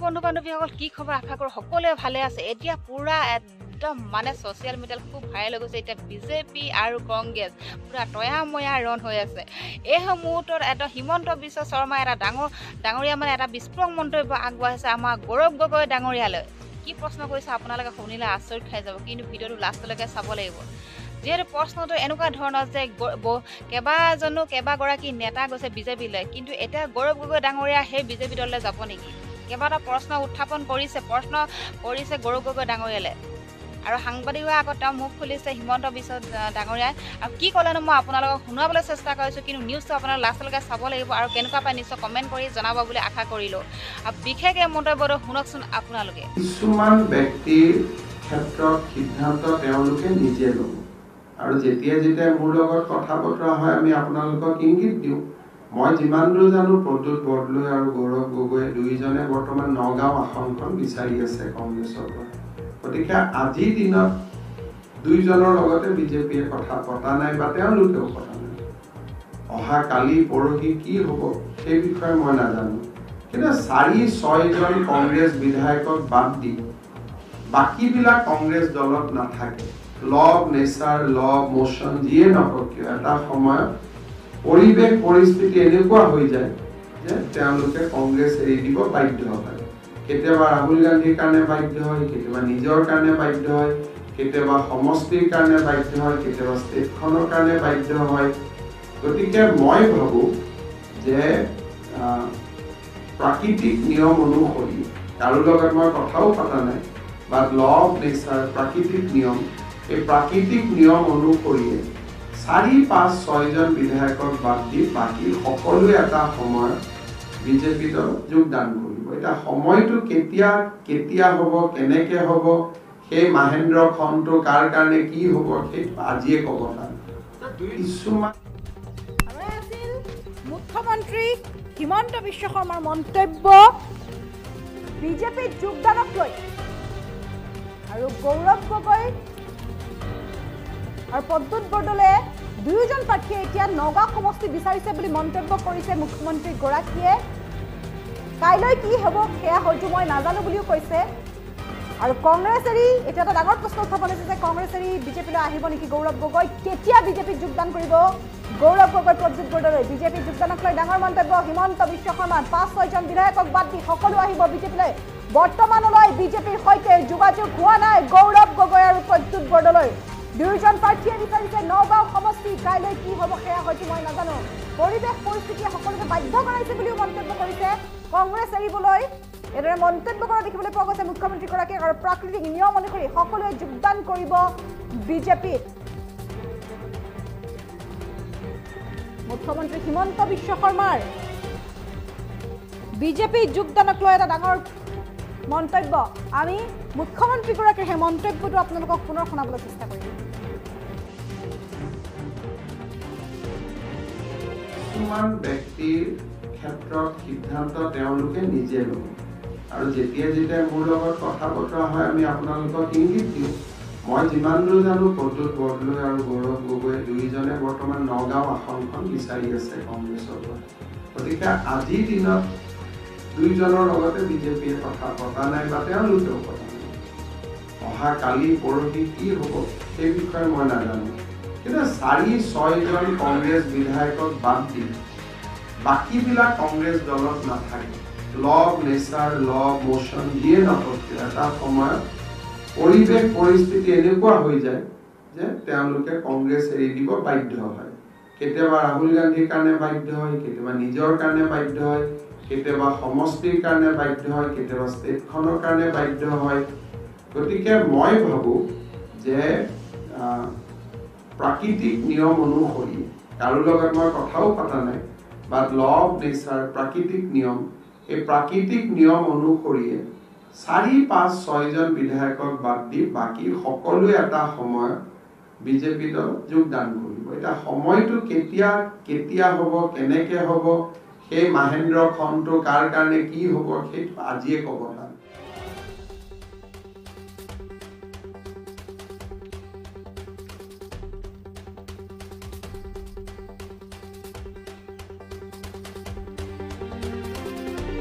বন্ধু বান্ধৱীসকল কি খবৰ আশা কৰোঁ সকলোৱে ভালে আছে। এতিয়া পুৰা একদম মানে ছ'চিয়েল মিডিয়াত খুব ভাইৰেল হৈ গৈছে। এতিয়া বিজেপি আৰু কংগ্ৰেছ পুৰা তয়াময়া ৰণ হৈ আছে। এই মুহূৰ্তত এটা হিমন্ত বিশ্ব শৰ্মা এটা ডাঙৰীয়া মানে এটা বিস্ফোৰক মন্তব্য আগবঢ়াইছে আমাৰ গৌৰৱ গগৈ ডাঙৰীয়ালৈ। কি প্ৰশ্ন কৰিছে আপোনালোকে শুনিলে আচৰিত খাই যাব, কিন্তু ভিডিঅ'টো লাষ্টলৈকে চাব লাগিব। যিহেতু প্ৰশ্নটো এনেকুৱা ধৰণৰ যে কেইবাগৰাকী নেতা গৈছে বিজেপিলৈ, কিন্তু এতিয়া গৌৰৱ গগৈ ডাঙৰীয়া সেই বিজেপি দললৈ যাব নেকি? কেইবাটা প্ৰশ্ন উত্থাপন কৰিছে গৌৰৱ গগৈ ডাঙৰীয়ালে। আৰু সাংবাদিকৰ আগত তেওঁ মুখ খুলিছে হিমন্ত বিশ্ব ডাঙৰীয়াই। আৰু কি ক'লেনো মই আপোনালোকক শুনাবলৈ চেষ্টা কৰিছোঁ, কিন্তু নিউজটো আপোনালোকে লাষ্টলৈকে চাব লাগিব আৰু কেনেকুৱা পায় নিশ্চয় কমেণ্ট কৰি জনাব বুলি আশা কৰিলোঁ। আৰু বিশেষ এই মন্তব্যটো শুনকচোন আপোনালোকে। কিছুমান ব্যক্তিৰ ক্ষেত্ৰত সিদ্ধান্ত তেওঁলোকে নিজে ল'ব, আৰু যেতিয়া মোৰ লগত কথা বতৰা হয় আমি আপোনালোকক ইংগিত দিওঁ। মই যিমান দূৰ জানো প্ৰদ্যুৎ বৰদলৈ আৰু গৌৰৱ গগৈ দুইজনে বৰ্তমান নগাঁও আসনখন বিচাৰি আছে কংগ্ৰেছৰ পৰা। গতিকে আজিৰ দিনত দুইজনৰ লগতে বিজেপিয়ে কথা পতা নাই বা তেওঁলোকেও পতা নাই। অহা কালি পৰহি কি হ'ব সেই বিষয়ে মই নাজানো, কিন্তু 4-6জন কংগ্ৰেছ বিধায়কক বাদ দি বাকীবিলাক কংগ্ৰেছ দলত নাথাকে। লভ নেচাৰ লভ মোশ্যন যিয়ে নকওক কিয় এটা সময়ত পৰিৱেশ পৰিস্থিতি এনেকুৱা হৈ যায় যে তেওঁলোকে কংগ্ৰেছ এৰি দিব বাধ্য হয়। কেতিয়াবা ৰাহুল গান্ধীৰ কাৰণে বাধ্য হয়, কেতিয়াবা নিজৰ কাৰণে বাধ্য হয়, কেতিয়াবা সমষ্টিৰ কাৰণে বাধ্য হয়, কেতিয়াবা ষ্টেটখনৰ কাৰণে বাধ্য হয়। গতিকে মই ভাবোঁ যে প্ৰাকৃতিক নিয়ম অনুসৰি কাৰো লগত মই কথাও পতা নাই, বাট লভ নেচাৰ প্ৰাকৃতিক নিয়ম, এই প্ৰাকৃতিক নিয়ম অনুসৰিয়ে 4-5-6জন বিধায়কক বাদ দি বাকী সকলোৱে এটা সময়ত বিজেপি দলত যোগদান কৰিব। এতিয়া সময়টো কেতিয়া হ'ব, কেনেকৈ হ'ব, সেই মহেন্দ্ৰ খনটো কাৰ কাৰণে কি হ'ব সেই আজিয়ে ক'ব নোৱাৰে। কিছুমান মুখ্যমন্ত্ৰী হিমন্ত বিশ্ব শৰ্মাৰ মন্তব্য বিজেপিত যোগদানক লৈ আৰু গৌৰৱ গগৈ আৰু প্ৰদ্যুৎ বৰদলৈয়ে দুয়োজন প্ৰাৰ্থীয়ে এতিয়া নগাঁও সমষ্টি বিচাৰিছে বুলি মন্তব্য কৰিছে মুখ্যমন্ত্ৰীগৰাকীয়ে। কাইলৈ কি হ'ব সেয়া হয়তো মই নাজানো বুলিও কৈছে। আৰু কংগ্ৰেছ এৰি এতিয়া এটা ডাঙৰ প্ৰশ্ন উত্থাপন হৈছে যে কংগ্ৰেছ এৰি বিজেপিলৈ আহিব নেকি গৌৰৱ গগৈ? কেতিয়া বিজেপিত যোগদান কৰিব গৌৰৱ গগৈ প্ৰদ্যুৎ বৰদলৈ? বিজেপিত যোগদানক লৈ ডাঙৰ মন্তব্য হিমন্ত বিশ্ব শৰ্মাৰ। 5-6জন বিধায়কক বাদ দি সকলো আহিব বিজেপিলৈ। বৰ্তমানলৈ বিজেপিৰ সৈতে যোগাযোগ হোৱা নাই গৌৰৱ গগৈ আৰু প্ৰদ্যুৎ বৰদলৈ। দুয়োজন প্ৰাৰ্থীয়ে বিচাৰিছে নগাঁও সমষ্টি। কাইলৈ কি হ'ব সেয়া হয়তো মই নাজানো। পৰিৱেশ পৰিস্থিতিয়ে সকলোকে বাধ্য কৰাইছে বুলিও মন্তব্য কৰিছে কংগ্ৰেছ এৰিবলৈ। এনেদৰে মন্তব্য কৰা দেখিবলৈ পোৱা গৈছে মুখ্যমন্ত্ৰীগৰাকীয়ে। আৰু প্ৰাকৃতিক নিয়ম অনুসৰি সকলোৱে যোগদান কৰিব বিজেপিত। মুখ্যমন্ত্ৰী হিমন্ত বিশ্ব শৰ্মাৰ বিজেপি যোগদানক লৈ এটা ডাঙৰ মন্তব্য। আমি মুখ্যমন্ত্ৰীগৰাকীৰ সেই মন্তব্যটো আপোনালোকক পুনৰ শুনাবলৈ চেষ্টা কৰিম। কিছুমান ব্যক্তিৰ ক্ষেত্ৰত সিদ্ধান্ত তেওঁলোকে নিজে ল'ব, আৰু যেতিয়া মোৰ লগত কথা বতৰা হয় আমি আপোনালোকক ইংগিত দিওঁ। মই যিমান দূৰ জানো প্ৰদ্যুৎ বৰদলৈ আৰু গৌৰৱ গগৈ দুইজনে বৰ্তমান নগাঁও আসনখন বিচাৰি আছে কংগ্ৰেছৰ পৰা। গতিকে আজিৰ দিনত দুইজনৰ লগতে বিজেপিয়ে কথা পতা নাই বা তেওঁলোকেও পতা নাই। অহা কালি পৰহি কি হ'ব সেই বিষয়ে মই নাজানো, কিন্তু 4-6জন কংগ্ৰেছ বিধায়কক বাদ দি বাকীবিলাক কংগ্ৰেছ দলত নাথাকে। লভ নেচাৰ লভ মোশ্যন যিয়ে নকওক কিয় এটা সময়ত পৰিৱেশ পৰিস্থিতি এনেকুৱা হৈ যায় যে তেওঁলোকে কংগ্ৰেছ এৰি দিব বাধ্য হয়। কেতিয়াবা ৰাহুল গান্ধীৰ কাৰণে বাধ্য হয়, কেতিয়াবা নিজৰ কাৰণে বাধ্য হয়, কেতিয়াবা সমষ্টিৰ কাৰণে বাধ্য হয়, কেতিয়াবা ষ্টেটখনৰ কাৰণে বাধ্য হয়। গতিকে মই ভাবোঁ যে প্ৰাকৃতিক নিয়ম অনুসৰি কাৰো লগত মই কথাও পতা নাই, বাট লভ নেচাৰ প্ৰাকৃতিক নিয়ম, এই প্ৰাকৃতিক নিয়ম অনুসৰিয়ে 4-5-6জন বিধায়কক বাদ দি বাকী সকলোৱে এটা সময়ত বিজেপি দলত যোগদান কৰিব। এতিয়া সময়টো কেতিয়া হ'ব, কেনেকৈ হ'ব, সেই মহেন্দ্ৰ খনটো কাৰ কাৰণে কি হ'ব সেইটো আজিয়ে ক'ব নোৱাৰে।